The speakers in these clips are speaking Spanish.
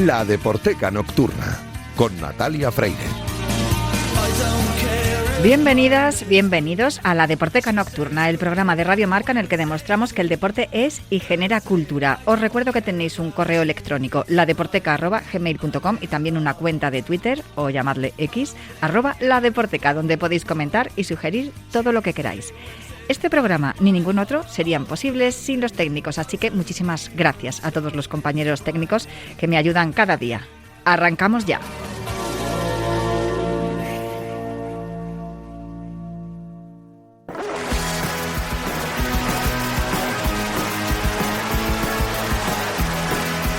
La Deporteca Nocturna, con Natalia Freire. Bienvenidas, bienvenidos a La Deporteca Nocturna, el programa de Radio Marca en el que demostramos que el deporte es y genera cultura. Os recuerdo que tenéis un correo electrónico, ladeporteca@gmail.com, y también una cuenta de Twitter, o llamadle X, @ladeporteca, donde podéis comentar y sugerir todo lo que queráis. Este programa ni ningún otro serían posibles sin los técnicos, así que muchísimas gracias a todos los compañeros técnicos que me ayudan cada día. Arrancamos ya.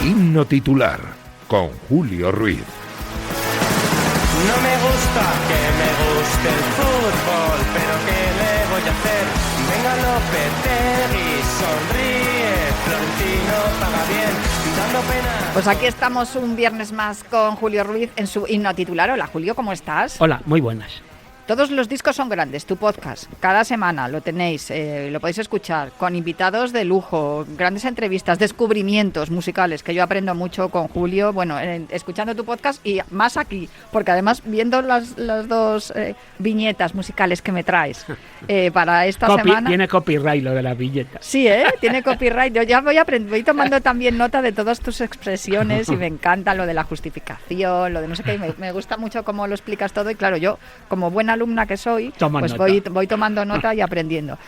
Himno titular, con Julio Ruiz. No me gusta que me guste el fútbol, pero ¿qué le voy a hacer? Venga Lopetegui, sonríe, Florentino paga bien, dando pena. Pues aquí estamos un viernes más con Julio Ruiz en su himno titular. Hola Julio, ¿cómo estás? Hola, muy buenas. Todos los discos son grandes, tu podcast. Cada semana lo tenéis, lo podéis escuchar con invitados de lujo, grandes entrevistas, descubrimientos musicales, que yo aprendo mucho con Julio, bueno, escuchando tu podcast y más aquí, porque además viendo las dos viñetas musicales que me traes para esta semana. Tiene copyright lo de las viñetas. Sí, tiene copyright. Yo ya voy tomando también nota de todas tus expresiones y me encanta lo de la justificación, lo de no sé qué, me gusta mucho cómo lo explicas todo y claro, yo como buena alumna que soy, pues voy tomando nota y aprendiendo.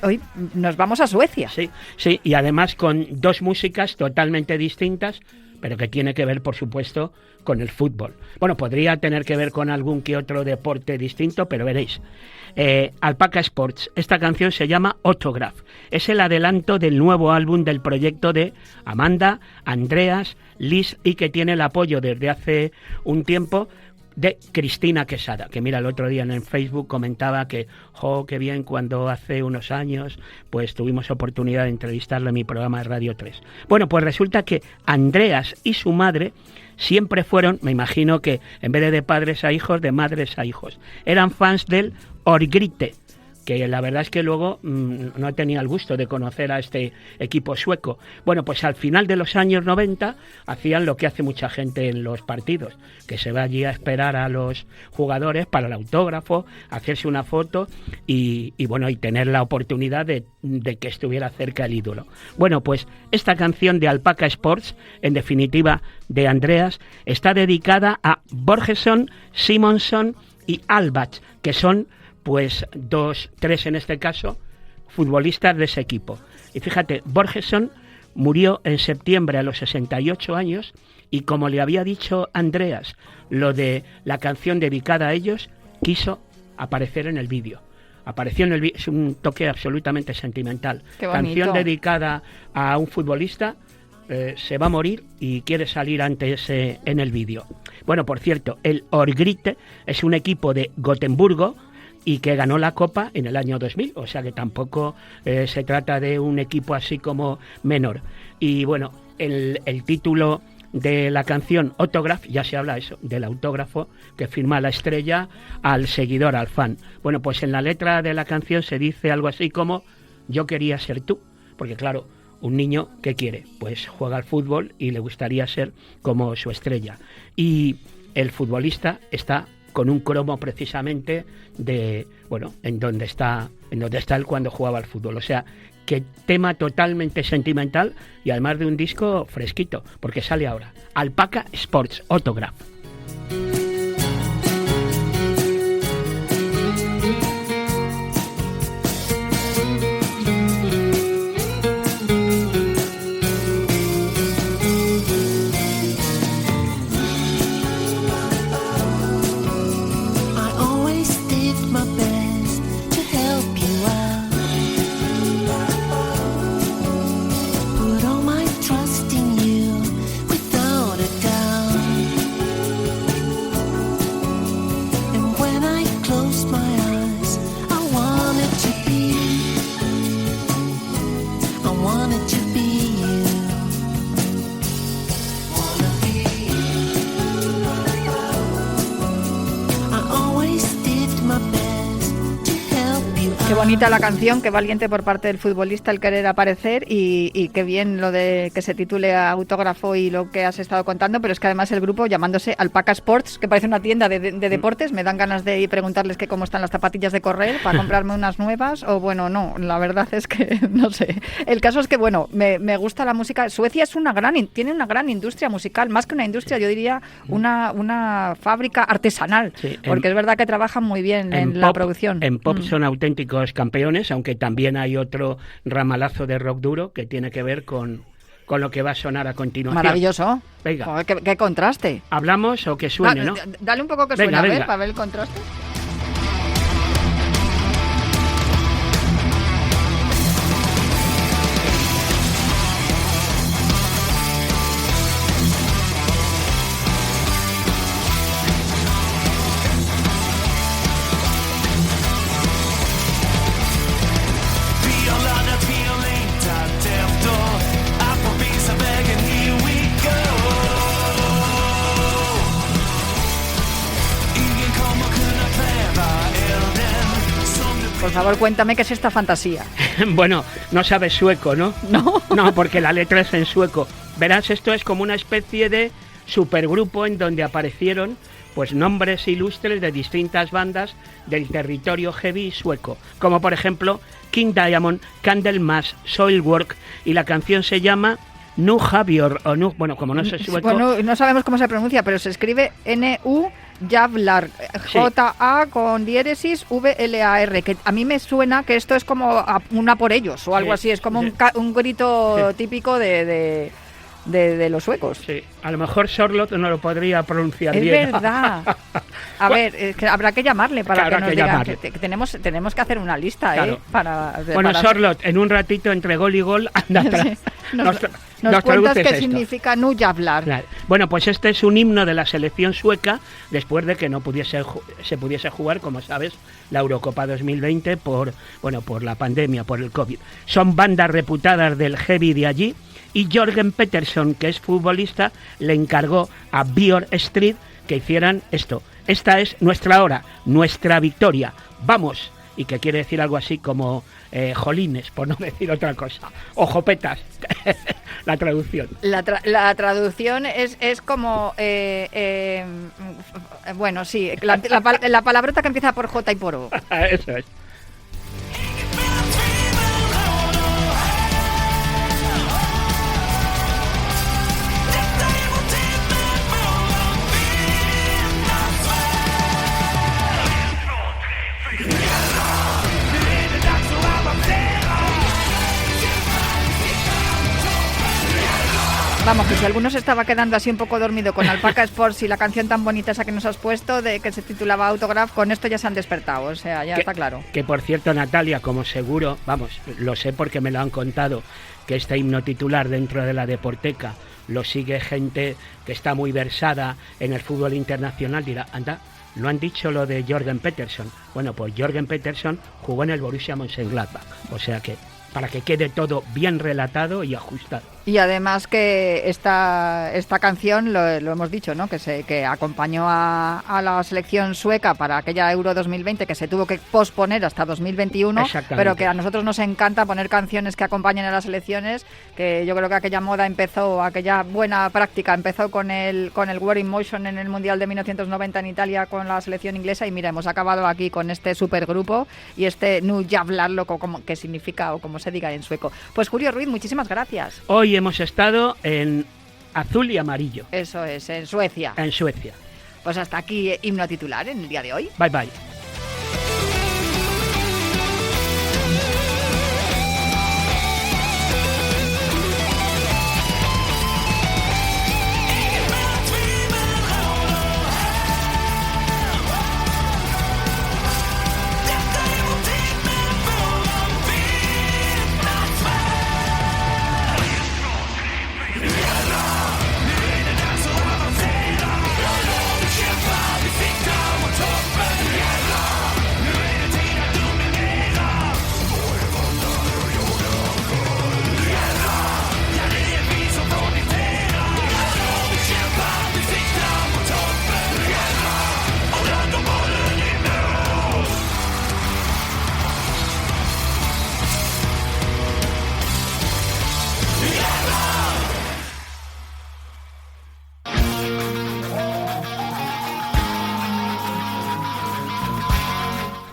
Hoy nos vamos a Suecia. Sí, y además con dos músicas totalmente distintas, pero que tiene que ver, por supuesto, con el fútbol. Bueno, podría tener que ver con algún que otro deporte distinto, pero veréis. Alpaca Sports, esta canción se llama Autograph. Es el adelanto del nuevo álbum del proyecto de Amanda, Andreas, Liz, y que tiene el apoyo desde hace un tiempo de Cristina Quesada, que mira, el otro día en Facebook comentaba que, qué bien, cuando hace unos años pues tuvimos oportunidad de entrevistarlo en mi programa de Radio 3. Bueno, pues resulta que Andreas y su madre siempre fueron, me imagino que en vez de padres a hijos, de madres a hijos. Eran fans del Örgryte, que la verdad es que luego no tenía el gusto de conocer a este equipo sueco. Bueno, pues al final de los años 90 hacían lo que hace mucha gente en los partidos, que se va allí a esperar a los jugadores para el autógrafo, hacerse una foto y bueno, y tener la oportunidad de que estuviera cerca el ídolo. Bueno, pues esta canción de Alpaca Sports, en definitiva de Andreas, está dedicada a Borgesson, Simonsson y Albach, que son pues tres en este caso, futbolistas de ese equipo. Y fíjate, Borgesson murió en septiembre a los 68 años y como le había dicho Andreas, lo de la canción dedicada a ellos, quiso aparecer en el vídeo. Apareció en el vídeo, es un toque absolutamente sentimental. Qué bonito. Canción dedicada a un futbolista, se va a morir y quiere salir antes en el vídeo. Bueno, por cierto, el Örgryte es un equipo de Gotemburgo y que ganó la Copa en el año 2000, o sea que tampoco se trata de un equipo así como menor. Y bueno, el título de la canción Autograph, ya se habla eso, del autógrafo que firma la estrella al seguidor, al fan. Bueno, pues en la letra de la canción se dice algo así como yo quería ser tú, porque claro, un niño, ¿qué quiere? Pues juega al fútbol y le gustaría ser como su estrella. Y el futbolista está con un cromo precisamente de, bueno, en donde está él cuando jugaba al fútbol. O sea, que tema totalmente sentimental y además de un disco fresquito, porque sale ahora. Alpaca Sports, Autograph. Put all my trust in you without a doubt. Qué bonita la canción, qué valiente por parte del futbolista el querer aparecer y qué bien lo de que se titule Autógrafo y lo que has estado contando, pero es que además el grupo llamándose Alpaca Sports, que parece una tienda de deportes, me dan ganas de ir preguntarles que cómo están las zapatillas de correr para comprarme unas nuevas o bueno, no, la verdad es que no sé. El caso es que bueno, me gusta la música. Suecia es tiene una gran industria musical, más que una industria, yo diría una fábrica artesanal, sí, porque es verdad que trabajan muy bien en la producción. En pop son auténticos campeones, aunque también hay otro ramalazo de rock duro que tiene que ver con lo que va a sonar a continuación. Maravilloso. Venga. Joder, qué contraste. ¿Hablamos o que suene, no? Dale un poco que suene, a ver, para ver el contraste. Por favor, cuéntame qué es esta fantasía. Bueno, no sabes sueco, ¿no? No, porque la letra es en sueco. Verás, esto es como una especie de supergrupo en donde aparecieron pues nombres ilustres de distintas bandas del territorio heavy sueco, como por ejemplo King Diamond, Candlemass, Soilwork, y la canción se llama Nu Javier, o Nu, bueno, como no sé sueco... Bueno, no sabemos cómo se pronuncia, pero se escribe N-U Javlar, J-A con diéresis V-L-A-R, que a mí me suena que esto es como una por ellos o algo así, es como un grito típico de los suecos. Sí, a lo mejor Charlotte no lo podría pronunciar bien. Es verdad. A ver, es que habrá que llamarle para que nos diga que tenemos que hacer una lista, claro. Bueno, Charlotte, en un ratito entre gol y gol, anda atrás. Nos cuentas qué significa Nu Javlar. Claro. Bueno, pues este es un himno de la selección sueca después de que no se pudiese jugar, como sabes, la Eurocopa 2020 por la pandemia, por el COVID. Son bandas reputadas del heavy de allí y Jørgen Peterson, que es futbolista, le encargó a Björn Street que hicieran esto. Esta es nuestra hora, nuestra victoria. ¡Vamos! Y que quiere decir algo así como jolines, por no decir otra cosa. O jopetas, la traducción. La traducción es como... bueno, sí, la palabrota que empieza por J y por O. Eso es. Vamos, que si alguno se estaba quedando así un poco dormido con Alpaca Sports y la canción tan bonita esa que nos has puesto, de que se titulaba Autograph, con esto ya se han despertado, o sea, ya está claro. Que por cierto, Natalia, como seguro, vamos, lo sé porque me lo han contado, que este himno titular dentro de la Deporteca lo sigue gente que está muy versada en el fútbol internacional, dirá, anda, no han dicho lo de Jørgen Peterson. Bueno, pues Jørgen Peterson jugó en el Borussia Mönchengladbach, o sea que para que quede todo bien relatado y ajustado. Y además que esta canción, lo hemos dicho, ¿no? Que acompañó a la selección sueca para aquella Euro 2020 que se tuvo que posponer hasta 2021, pero que a nosotros nos encanta poner canciones que acompañen a las selecciones, que yo creo que aquella buena práctica empezó con el War in Motion en el Mundial de 1990 en Italia con la selección inglesa, y mira, hemos acabado aquí con este supergrupo y este Nu Javlar, que significa, o como se diga en sueco. Pues Julio Ruiz, muchísimas gracias. Hoy hemos estado en azul y amarillo. Eso es, en Suecia. En Suecia. Pues hasta aquí himno titular en el día de hoy. Bye bye. Yeah.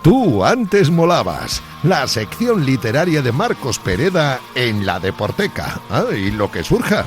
Tú antes molabas, la sección literaria de Marcos Pereda en La Deporteca. Y lo que surja.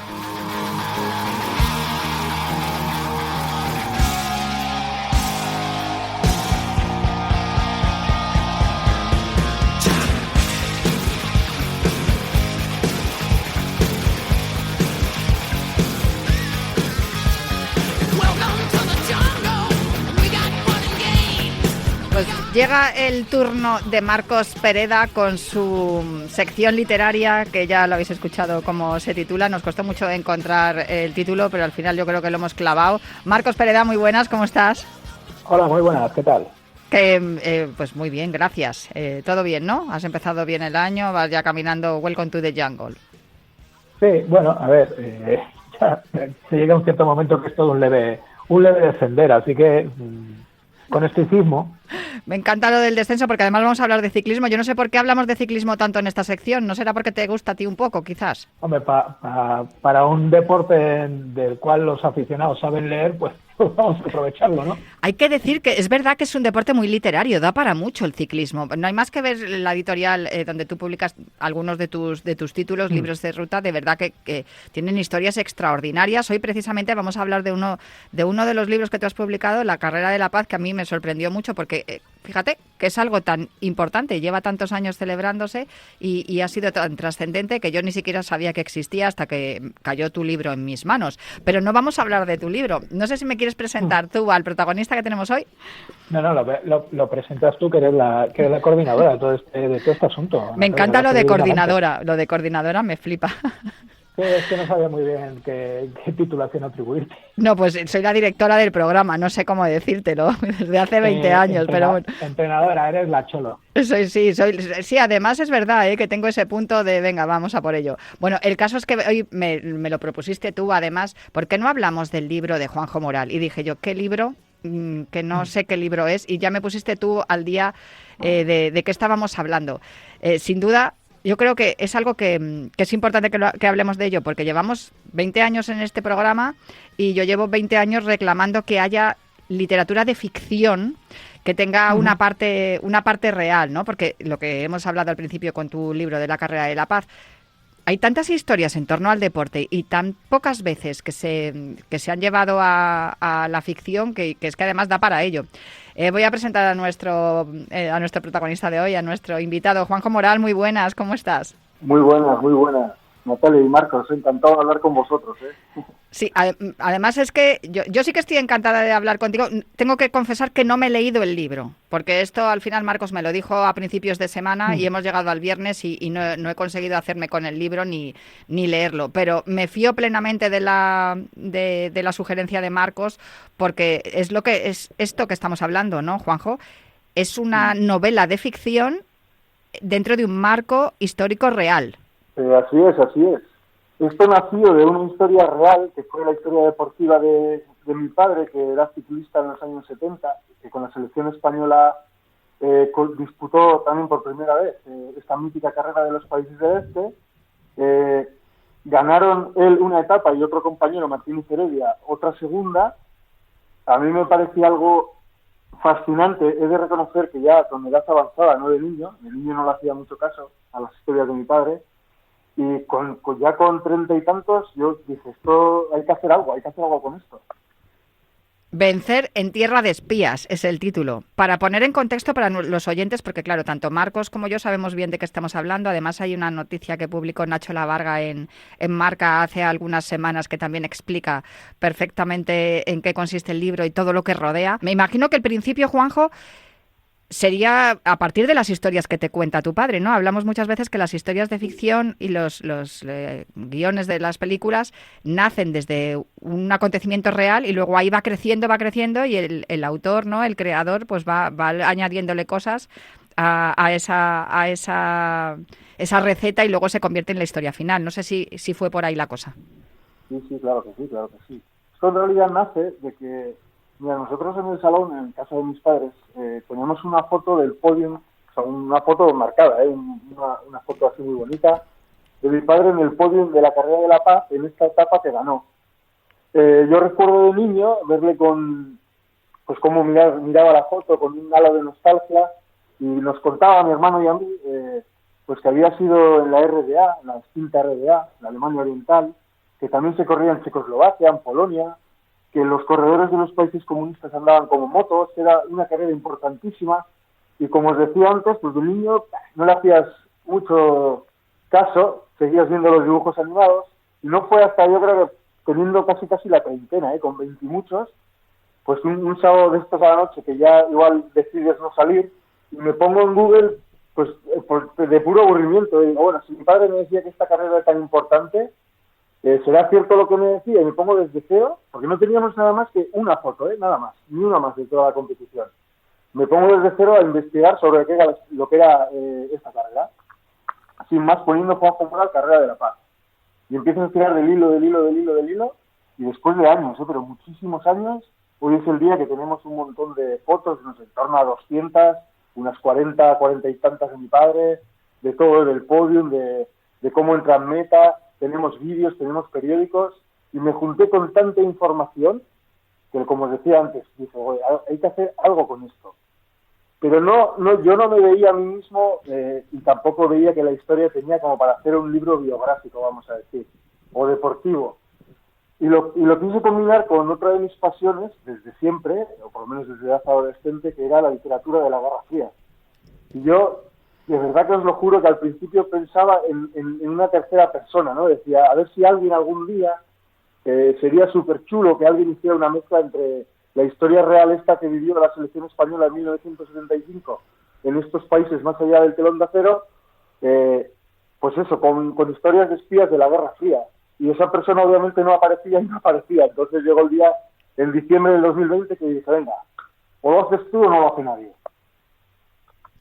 Llega el turno de Marcos Pereda con su sección literaria, que ya lo habéis escuchado cómo se titula. Nos costó mucho encontrar el título, pero al final yo creo que lo hemos clavado. Marcos Pereda, muy buenas, ¿cómo estás? Hola, muy buenas, ¿qué tal? Pues muy bien, gracias. Todo bien, ¿no? Has empezado bien el año, vas ya caminando Welcome to the Jungle. Sí, bueno, a ver, ya se llega a un cierto momento que es todo un leve descender, así que con estoicismo. Me encanta lo del descenso porque además vamos a hablar de ciclismo. Yo no sé por qué hablamos de ciclismo tanto en esta sección. ¿No será porque te gusta a ti un poco, quizás? Hombre, para un deporte del cual los aficionados saben leer, pues vamos a aprovecharlo, ¿no? Hay que decir que es verdad que es un deporte muy literario, da para mucho el ciclismo. No hay más que ver la editorial donde tú publicas algunos de tus títulos, libros de ruta, de verdad que tienen historias extraordinarias. Hoy precisamente vamos a hablar de uno de los libros que tú has publicado, La Carrera de la Paz, que a mí me sorprendió mucho porque fíjate que es algo tan importante, lleva tantos años celebrándose y ha sido tan trascendente que yo ni siquiera sabía que existía hasta que cayó tu libro en mis manos. Pero no vamos a hablar de tu libro. No sé si me quieres presentar tú al protagonista que tenemos hoy. No, lo presentas tú, que eres la coordinadora de todo este asunto. Me encanta lo de coordinadora. Lo de coordinadora me flipa. Es que no sabía muy bien qué titulación atribuirte. No, pues soy la directora del programa, no sé cómo decírtelo, desde hace 20 años, pero bueno. Entrenadora, eres la cholo. Sí, además es verdad que tengo ese punto de, venga, vamos a por ello. Bueno, el caso es que hoy me lo propusiste tú, además, ¿por qué no hablamos del libro de Juanjo Moral? Y dije yo, ¿qué libro? Que no sé qué libro es, y ya me pusiste tú al día de qué estábamos hablando. Sin duda, yo creo que es algo que es importante que hablemos de ello, porque llevamos 20 años en este programa y yo llevo 20 años reclamando que haya literatura de ficción que tenga una parte real, ¿no? Porque lo que hemos hablado al principio con tu libro de La Carrera de la Paz, hay tantas historias en torno al deporte y tan pocas veces que se han llevado a la ficción que es que además da para ello. Voy a presentar a nuestro protagonista de hoy, a nuestro invitado, Juanjo Moral. Muy buenas, ¿cómo estás? Muy buenas. Natalia y Marcos, encantado de hablar con vosotros. Sí, además es que yo sí que estoy encantada de hablar contigo. Tengo que confesar que no me he leído el libro, porque esto al final Marcos me lo dijo a principios de semana y hemos llegado al viernes y no he conseguido hacerme con el libro ni leerlo. Pero me fío plenamente de la sugerencia de Marcos, porque es lo que es esto que estamos hablando, ¿no, Juanjo? Es una novela de ficción dentro de un marco histórico real. Así es. Esto nació de una historia real, que fue la historia deportiva de mi padre, que era ciclista en los años 70, que con la selección española disputó también por primera vez esta mítica carrera de los países del este. Ganaron él una etapa y otro compañero, Martínez Heredia, otra segunda. A mí me parecía algo fascinante. He de reconocer que ya con edad avanzada, no de niño no le hacía mucho caso a las historias de mi padre. Y ya con 30 y tantos, yo dije, esto hay que hacer algo con esto. Vencer en tierra de espías es el título. Para poner en contexto para los oyentes, porque claro, tanto Marcos como yo sabemos bien de qué estamos hablando. Además hay una noticia que publicó Nacho Lavarga en Marca hace algunas semanas que también explica perfectamente en qué consiste el libro y todo lo que rodea. Me imagino que el principio, Juanjo, sería a partir de las historias que te cuenta tu padre, ¿no? Hablamos muchas veces que las historias de ficción y los guiones de las películas nacen desde un acontecimiento real y luego ahí va creciendo y el autor, ¿no? El creador, pues va añadiéndole cosas a esa receta y luego se convierte en la historia final. No sé si fue por ahí la cosa. Sí, claro que sí. Esto en realidad nace de que, mira, nosotros en el salón, en casa de mis padres, poníamos una foto del podium, o sea, una foto marcada, una foto así muy bonita, de mi padre en el podium de la Carrera de la Paz, en esta etapa que ganó. Yo recuerdo de niño verle pues cómo miraba la foto con un halo de nostalgia, y nos contaba a mi hermano y a mí pues que había sido en la RDA, en la extinta RDA, en la Alemania Oriental, que también se corría en Checoslovaquia, en Polonia, que los corredores de los países comunistas andaban como motos, era una carrera importantísima, y como os decía antes, pues de niño no le hacías mucho caso, seguías viendo los dibujos animados, y no fue hasta, yo creo que teniendo casi la treintena, con 20 y muchos, pues un sábado de estos a la noche, que ya igual decides no salir, y me pongo en Google, pues de puro aburrimiento, y digo, bueno, si mi padre me decía que esta carrera era tan importante, ¿será cierto lo que me decía? Y me pongo desde cero, porque no teníamos nada más que una foto, nada más, ni una más de toda la competición. Me pongo desde cero a investigar sobre lo que era esta carrera, sin más poniendo Juanjo Moral Carrera de la Paz. Y empiezo a tirar del hilo, y después de años, pero muchísimos años, hoy es el día que tenemos un montón de fotos, no sé, en torno a 200, unas 40 y tantas de mi padre, de todo, del podium, de cómo entra en meta, tenemos vídeos, tenemos periódicos, y me junté con tanta información que, como os decía antes, dije, hay que hacer algo con esto. Pero yo no me veía a mí mismo, y tampoco veía que la historia tenía como para hacer un libro biográfico, vamos a decir, o deportivo. Y lo quise combinar con otra de mis pasiones desde siempre, o por lo menos desde edad adolescente, que era la literatura de la Guerra Fría. Y yo, de verdad que os lo juro, que al principio pensaba en una tercera persona, ¿no? Decía, a ver si alguien algún día, sería súper chulo que alguien hiciera una mezcla entre la historia real esta que vivió la selección española en 1975 en estos países más allá del telón de acero, pues eso, con historias de espías de la Guerra Fría. Y esa persona obviamente no aparecía. Entonces llegó el día, en diciembre del 2020, que dije, venga, o lo haces tú o no lo hace nadie.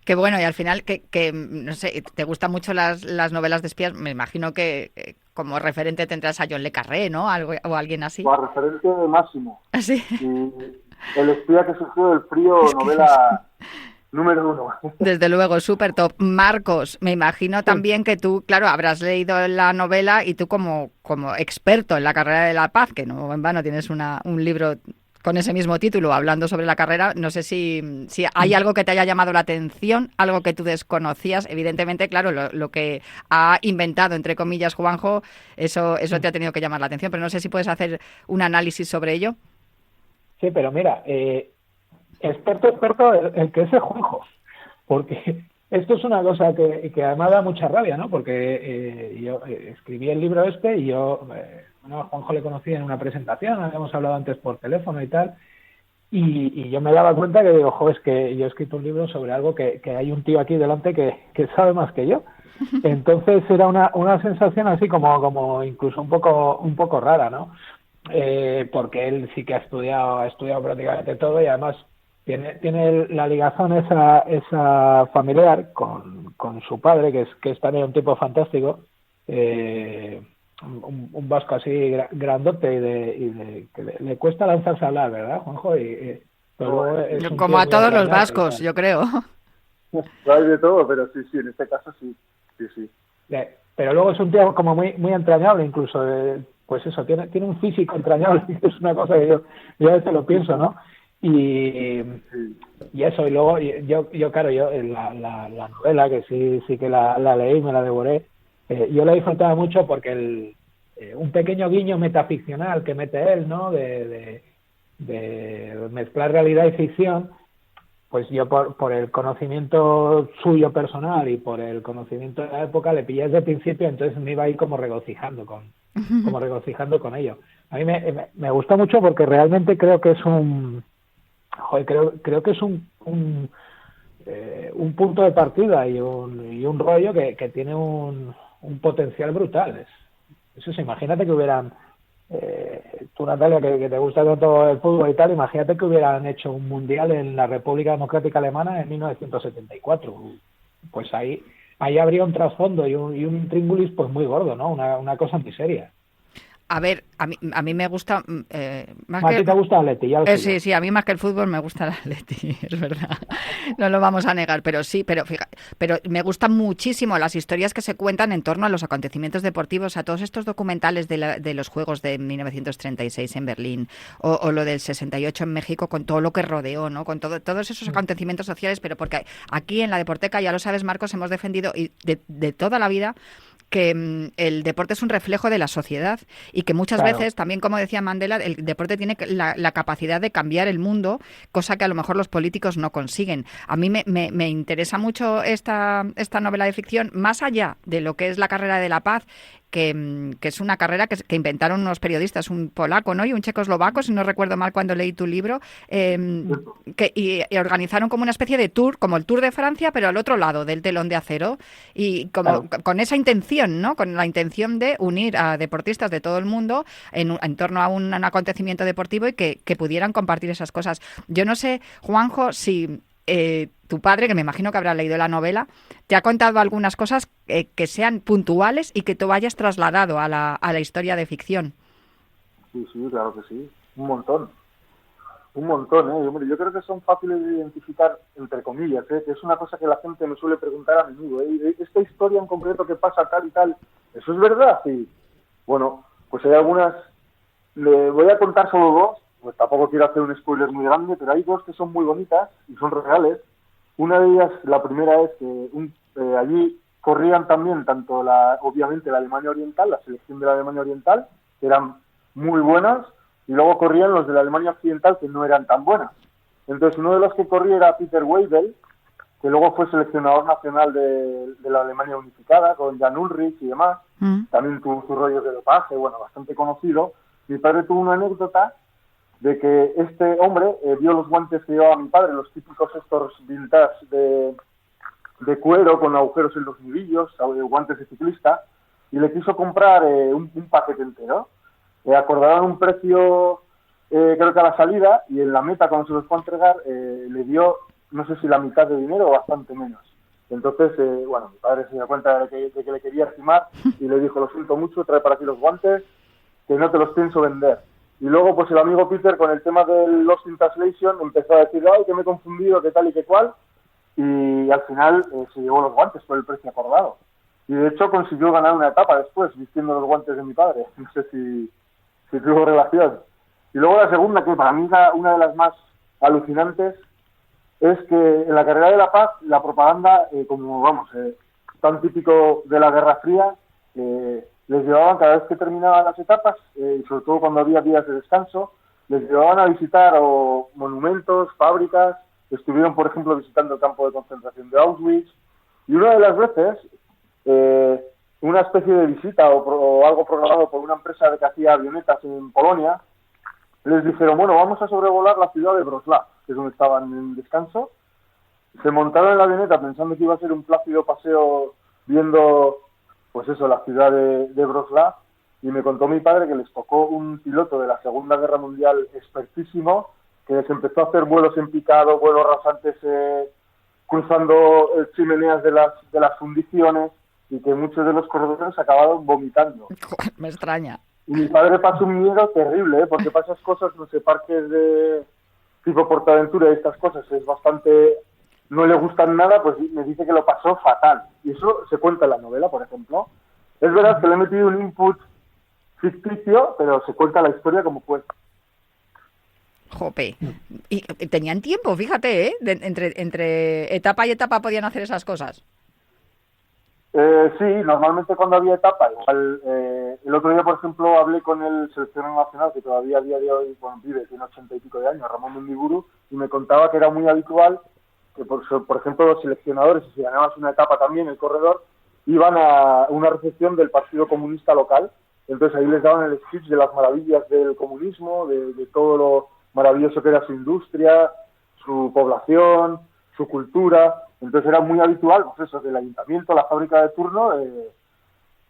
Qué bueno, y al final, que no sé, te gustan mucho las novelas de espías, me imagino que como referente tendrás a John le Carré, ¿no? O alguien así. O a referente máximo. ¿Sí? Y El espía que surgió del frío, novela número 1. Desde luego, súper top. Marcos, me imagino también que tú, claro, habrás leído la novela y tú como experto en la carrera de la paz, que no en vano tienes un libro con ese mismo título, hablando sobre la carrera, no sé si hay algo que te haya llamado la atención, algo que tú desconocías. Evidentemente, claro, lo que ha inventado, entre comillas, Juanjo, eso te ha tenido que llamar la atención, pero no sé si puedes hacer un análisis sobre ello. Sí, pero mira, experto, el que es el Juanjo, porque esto es una cosa que además da mucha rabia, ¿no? Porque yo escribí el libro y yo... a Juanjo le conocí en una presentación, habíamos hablado antes por teléfono y tal, y yo me daba cuenta que digo, es que yo he escrito un libro sobre algo que hay un tío aquí delante que sabe más que yo. Entonces era una sensación así como incluso un poco rara, ¿no? Porque él sí que ha estudiado prácticamente todo, y además tiene la ligazón esa familiar con su padre, que es también un tipo fantástico, un vasco así grandote y que le cuesta lanzarse a hablar, ¿verdad, Juanjo? Como a todos los vascos, yo creo. Hay de todo, pero sí, en este caso sí. Pero luego es un tío como muy entrañable, incluso, pues eso, tiene un físico entrañable, es una cosa que yo a veces lo pienso, ¿no? Y eso, y luego yo claro, la novela, que sí que la leí, me la devoré, yo la disfrutaba mucho porque un pequeño guiño metaficcional que mete él, ¿no? De mezclar realidad y ficción, pues yo por el conocimiento suyo personal y por el conocimiento de la época le pillé desde el principio, entonces me iba a ir como regocijando con ello. A mí me gusta mucho porque realmente creo que es creo que es un punto de partida y un rollo que tiene un potencial brutal. Eso es, imagínate que hubieran, tú Natalia, que te gusta tanto el fútbol y tal, imagínate que hubieran hecho un mundial en la República Democrática Alemana en 1974. Pues ahí habría un trasfondo y un intríngulis pues muy gordo, ¿no? Una cosa muy seria. A ver, a mí me gusta más A que... ti te gusta el Atleti, ya lo sé Sí, yo. sí, a mí más que el fútbol me gusta el Atleti, es verdad. No lo vamos a negar, pero sí, pero me gustan muchísimo las historias que se cuentan en torno a los acontecimientos deportivos, a todos estos documentales de los Juegos de 1936 en Berlín o lo del 68 en México con todo lo que rodeó, ¿no? Con todos esos acontecimientos sociales, pero porque aquí en la Deporteca, ya lo sabes, Marcos, hemos defendido y de toda la vida que el deporte es un reflejo de la sociedad y que muchas Claro. veces, también como decía Mandela, el deporte tiene la capacidad de cambiar el mundo, cosa que a lo mejor los políticos no consiguen. A mí me interesa mucho esta novela de ficción, más allá de lo que es la carrera de la paz, que es una carrera que inventaron unos periodistas, un polaco, ¿no? Y un checoslovaco, si no recuerdo mal cuando leí tu libro, y organizaron como una especie de tour, como el Tour de Francia, pero al otro lado del telón de acero, y como con esa intención, ¿no? Con la intención de unir a deportistas de todo el mundo en torno a un acontecimiento deportivo y que pudieran compartir esas cosas. Yo no sé, Juanjo, si tu padre, que me imagino que habrá leído la novela, te ha contado algunas cosas que sean puntuales y que tú hayas trasladado a la historia de ficción. Sí, claro que sí. Un montón, ¿eh? Hombre, yo creo que son fáciles de identificar, entre comillas, ¿eh? Que es una cosa que la gente me suele preguntar a menudo, ¿eh? Esta historia en concreto que pasa tal y tal, ¿eso es verdad? Sí. Bueno, pues hay algunas, le voy a contar solo dos, pues tampoco quiero hacer un spoiler muy grande, pero hay dos que son muy bonitas y son reales. Una de ellas, la primera es que allí corrían también tanto obviamente la Alemania Oriental, la selección de la Alemania Oriental, que eran muy buenas, y luego corrían los de la Alemania Occidental, que no eran tan buenas. Entonces uno de los que corría era Peter Weibel, que luego fue seleccionador nacional de la Alemania unificada, con Jan Ulrich y demás. También tuvo sus rollos de dopaje, bueno, bastante conocido. Mi padre tuvo una anécdota de que este hombre vio los guantes que llevaba mi padre, los típicos estos vintage de cuero con agujeros en los nudillos, guantes de ciclista, y le quiso comprar un paquete entero. Acordaron un precio, creo que a la salida, y en la meta, cuando se los fue a entregar, le dio, no sé si la mitad de dinero o bastante menos. Entonces, bueno, mi padre se dio cuenta de que le quería estimar y le dijo: lo siento mucho, trae para aquí los guantes, que no te los pienso vender. Y luego, pues el amigo Peter, con el tema del Lost in Translation, empezó a decir: ay, que me he confundido, que tal y que cual, y al final se llevó los guantes por el precio acordado. Y de hecho consiguió ganar una etapa después, vistiendo los guantes de mi padre. No sé si tuvo relación. Y luego la segunda, que para mí es una de las más alucinantes, es que en la carrera de la paz, la propaganda, como vamos, tan típico de la Guerra Fría, les llevaban, cada vez que terminaban las etapas, y sobre todo cuando había días de descanso, les llevaban a visitar monumentos, fábricas. Estuvieron, por ejemplo, visitando el campo de concentración de Auschwitz, y una de las veces, una especie de visita o algo programado por una empresa que hacía avionetas en Polonia, les dijeron: bueno, vamos a sobrevolar la ciudad de Wrocław, que es donde estaban en descanso. Se montaron en la avioneta pensando que iba a ser un plácido paseo viendo, pues eso, la ciudad de Wrocław, y me contó mi padre que les tocó un piloto de la Segunda Guerra Mundial expertísimo, que les empezó a hacer vuelos en picado, vuelos rasantes cruzando chimeneas de las fundiciones, y que muchos de los corredores acabaron vomitando. Me extraña. Y mi padre pasó un miedo terrible, porque para esas cosas, no sé, parques de tipo Portaventura y estas cosas, es bastante... no le gustan nada, pues me dice que lo pasó fatal. Y eso se cuenta en la novela, por ejemplo. Es verdad que le he metido un input ficticio, pero se cuenta la historia como fue. Jope. Y tenían tiempo, fíjate, ¿eh? Entre etapa y etapa podían hacer esas cosas. Sí, normalmente cuando había etapa, igual, el otro día, por ejemplo, hablé con el seleccionador nacional, que todavía a día de hoy vive, tiene 80 y pico de años, Ramón Mendiburu, y me contaba que era muy habitual que, por ejemplo, los seleccionadores, si ganabas una etapa también, el corredor, iban a una recepción del Partido Comunista local. Entonces ahí les daban el speech de las maravillas del comunismo, de todo lo maravilloso que era su industria, su población, su cultura. Entonces era muy habitual, pues eso, del ayuntamiento, la fábrica de turno.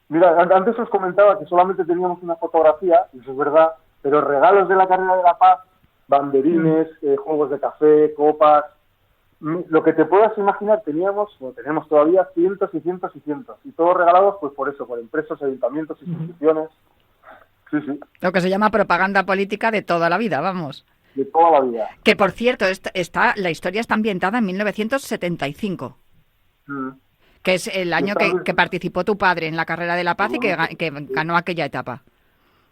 Mira, antes os comentaba que solamente teníamos una fotografía, y eso es verdad, pero regalos de la carrera de la paz, banderines, juegos de café, copas, lo que te puedas imaginar, tenemos todavía cientos y cientos y cientos, y todos regalados pues por eso, por empresas, ayuntamientos, instituciones. Sí, sí. Lo que se llama propaganda política de toda la vida, vamos. De toda la vida. Que, por cierto, la historia está ambientada en 1975. Que es el año que participó tu padre en la carrera de la paz y que ganó aquella etapa.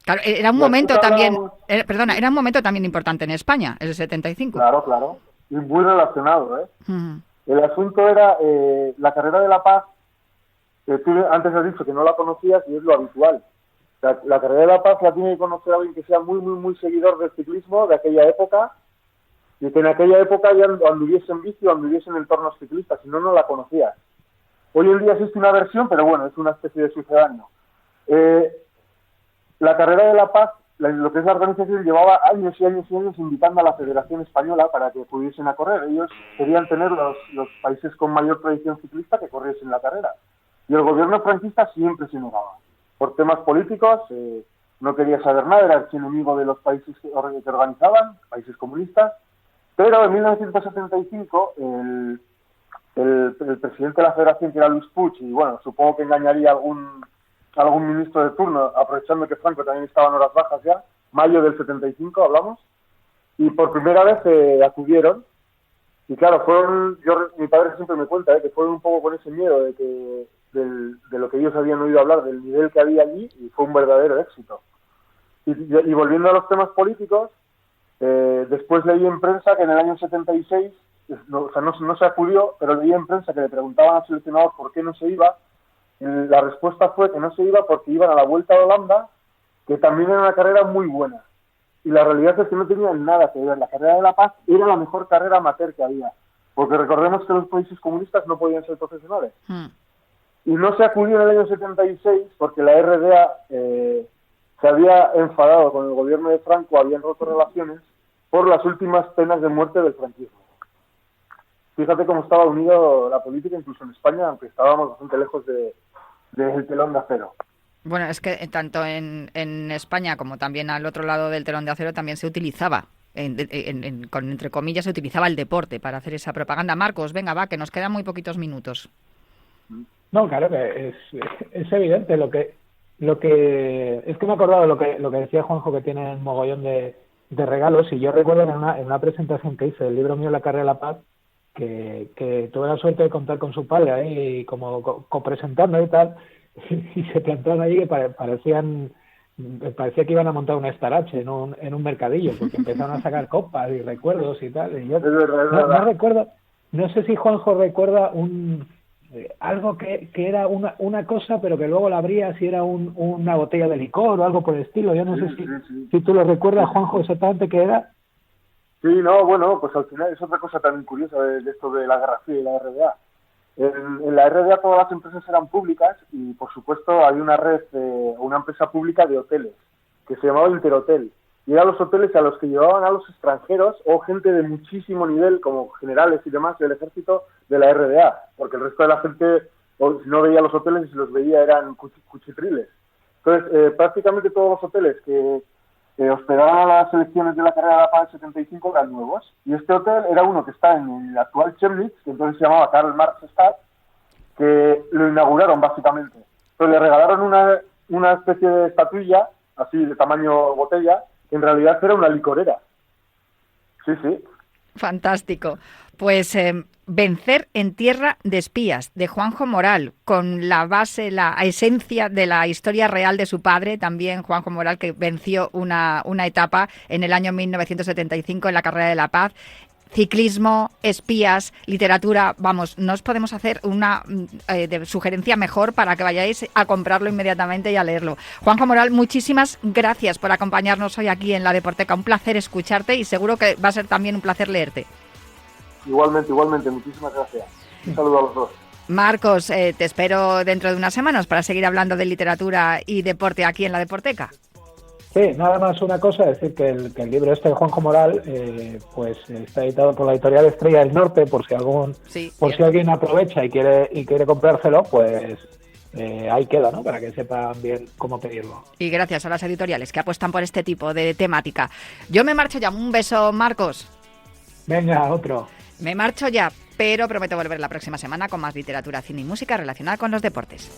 Claro, era un momento también, era un momento también importante en España, el 75. Claro. Y muy relacionado, ¿eh? El asunto era la carrera de la paz. Tú antes has dicho que no la conocías y es lo habitual. La carrera de la paz la tiene que conocer alguien que sea muy, muy, muy seguidor del ciclismo de aquella época y que en aquella época ya anduviese en bici o anduviese en entornos ciclistas, si no, no la conocías. Hoy en día existe una versión, pero bueno, es una especie de sucedáneo. La carrera de la paz, lo que es la organización, llevaba años y años y años invitando a la Federación Española para que pudiesen a correr. Ellos querían tener los países con mayor tradición ciclista que corriesen la carrera. Y el gobierno franquista siempre se negaba. Por temas políticos, no quería saber nada, era archienemigo de los países que organizaban, países comunistas. Pero en 1975, el presidente de la Federación, que era Luis Puig, y bueno, supongo que engañaría a algún ministro de turno, aprovechando que Franco también estaba en horas bajas ya, mayo del 75 hablamos, y por primera vez acudieron, y claro, mi padre siempre me cuenta que fueron un poco con ese miedo de lo que ellos habían oído hablar, del nivel que había allí, y fue un verdadero éxito. Y volviendo a los temas políticos, después leí en prensa que en el año 76, no se acudió, pero leí en prensa que le preguntaban al seleccionador por qué no se iba. La respuesta fue que no se iba porque iban a la Vuelta a Holanda, que también era una carrera muy buena. Y la realidad es que no tenían nada que ver. La carrera de la paz era la mejor carrera amateur que había. Porque recordemos que los países comunistas no podían ser profesionales. Y no se acudió en el año 76 porque la RDA se había enfadado con el gobierno de Franco, habían roto relaciones por las últimas penas de muerte del franquismo. Fíjate cómo estaba unido la política, incluso en España, aunque estábamos bastante lejos del telón de acero. Bueno, es que tanto en España como también al otro lado del telón de acero también se utilizaba, entre comillas, se utilizaba el deporte para hacer esa propaganda. Marcos, venga, va, que nos quedan muy poquitos minutos. No, claro que es evidente lo que es que me he acordado lo que decía Juanjo, que tiene un mogollón de regalos, y yo recuerdo en una presentación que hice del libro mío La Carrera de la Paz, que tuve la suerte de contar con su padre ahí como copresentando y tal, y se plantaron ahí que parecía que iban a montar un estarache en un mercadillo, porque empezaron a sacar copas y recuerdos y tal, y yo no recuerdo, no sé si Juanjo recuerda algo que era una cosa, pero que luego la abrías y era una botella de licor o algo por el estilo. Yo no sé si tú lo recuerdas, Juanjo, exactamente qué era. Sí, no, bueno, pues al final es otra cosa también curiosa de esto de la Guerra Fría y la RDA. En la RDA todas las empresas eran públicas y, por supuesto, hay una red, una empresa pública de hoteles que se llamaba Interhotel. Y eran los hoteles a los que llevaban a los extranjeros o gente de muchísimo nivel, como generales y demás del ejército de la RDA, porque el resto de la gente, si no veía los hoteles y si los veía eran cuchitriles. Entonces, prácticamente todos los hoteles que hospedaban a las selecciones de la carrera de la paz del 75 eran nuevos. Y este hotel era uno que está en el actual Chemnitz, que entonces se llamaba Karl Marx Stadt, que lo inauguraron básicamente. Entonces le regalaron una especie de estatuilla, así de tamaño botella, que en realidad era una licorera. Sí. Fantástico. Pues Vencer en tierra de espías, de Juanjo Moral, con la base, la esencia de la historia real de su padre, también Juanjo Moral, que venció una etapa en el año 1975 en la Carrera de la Paz. Ciclismo, espías, literatura, vamos, no os podemos hacer una sugerencia mejor para que vayáis a comprarlo inmediatamente y a leerlo. Juanjo Moral, muchísimas gracias por acompañarnos hoy aquí en La Deporteca. Un placer escucharte y seguro que va a ser también un placer leerte. Igualmente, muchísimas gracias. Un saludo a los dos. Marcos, te espero dentro de unas semanas para seguir hablando de literatura y deporte aquí en La Deporteca. Sí, nada más una cosa, decir que el libro este de Juanjo Moral pues está editado por la editorial Estrella del Norte, por si alguien aprovecha y quiere comprárselo, pues ahí queda, ¿no? Para que sepan bien cómo pedirlo. Y gracias a las editoriales que apuestan por este tipo de temática. Yo me marcho ya. Un beso, Marcos. Venga, otro. Me marcho ya, pero prometo volver la próxima semana con más literatura, cine y música relacionada con los deportes.